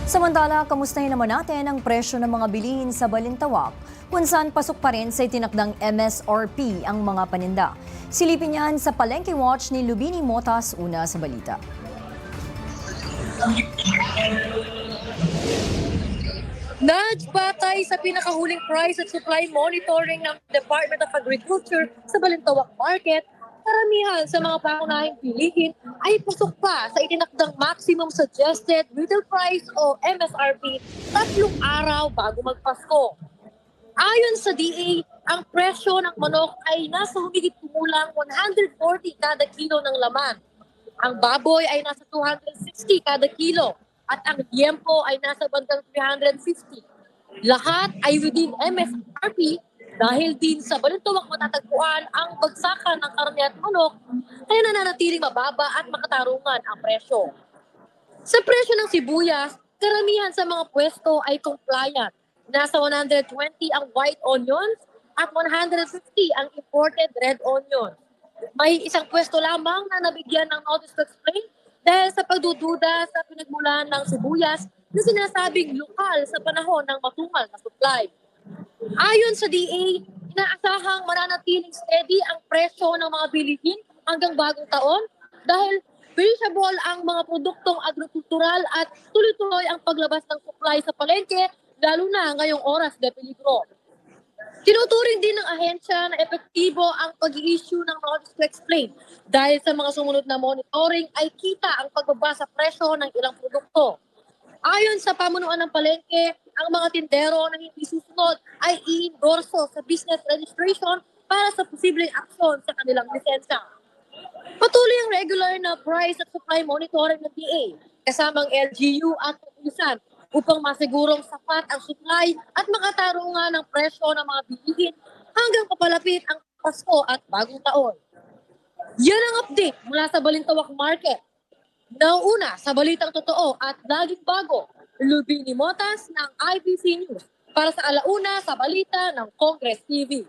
Samantala, kamustahin naman natin ang presyo ng mga bilihin sa Balintawak, kung saan pasok pa rin sa itinakdang MSRP ang mga paninda. Silipin yan sa Palengke Watch ni Lubini Motas, una sa balita. Batay sa pinakahuling price at supply monitoring ng Department of Agriculture sa Balintawak Market, karamihan sa mga pangunahing bilihin ay pasok pa sa itinakdang maximum suggested retail price o MSRP 3 araw bago magpasko. Ayon sa DA, ang presyo ng manok ay nasa humigit kumulang 140 kada kilo ng laman. Ang baboy ay nasa 260 kada kilo at ang liempo ay nasa bandang 350. Lahat ay within MSRP dahil din sa Balintawak matatagpuan ang bagsakan ng karne at manok kaya nananatiling mababa at makatarungan ang presyo. Sa presyo ng sibuyas, karamihan sa mga pwesto ay compliant. Nasa 120 ang white onions at 150 ang imported red onions. May isang pwesto lamang na nabigyan ng notice to explain dahil sa pagdududa sa pinagmulan ng sibuyas na sinasabing lokal sa panahon ng matumal na supply. Ayon sa DA, inaasahang mananatiling steady ang presyo ng mga bilihin hanggang bagong taon dahil perishable ang mga produktong agrokultural at tuloy-tuloy ang paglabas ng supply sa palengke lalo na ngayong oras de peligro. Tinuturing din ng ahensya na epektibo ang pag-i-issue ng notice to explain dahil sa mga sumunod na monitoring ay kita ang pagbaba sa presyo ng ilang produkto. Ayon sa pamunuan ng palengke, ang mga tindero na hindi susunod ay i-endorso sa business registration para sa posibleng aksyon sa kanilang lisensya. Patuloy ang regular na price at supply monitoring ng DA kasamang LGU at pulisan upang masigurong sapat ang supply at makatarungan ng presyo ng mga bilihin hanggang papalapit ang Pasko at Bagong Taon. Yan ang update mula sa Balintawak Market. Nauuna sa balitang totoo at laging bago, Lubini Motas ng IBC News para sa alauna sa balita ng Congress TV.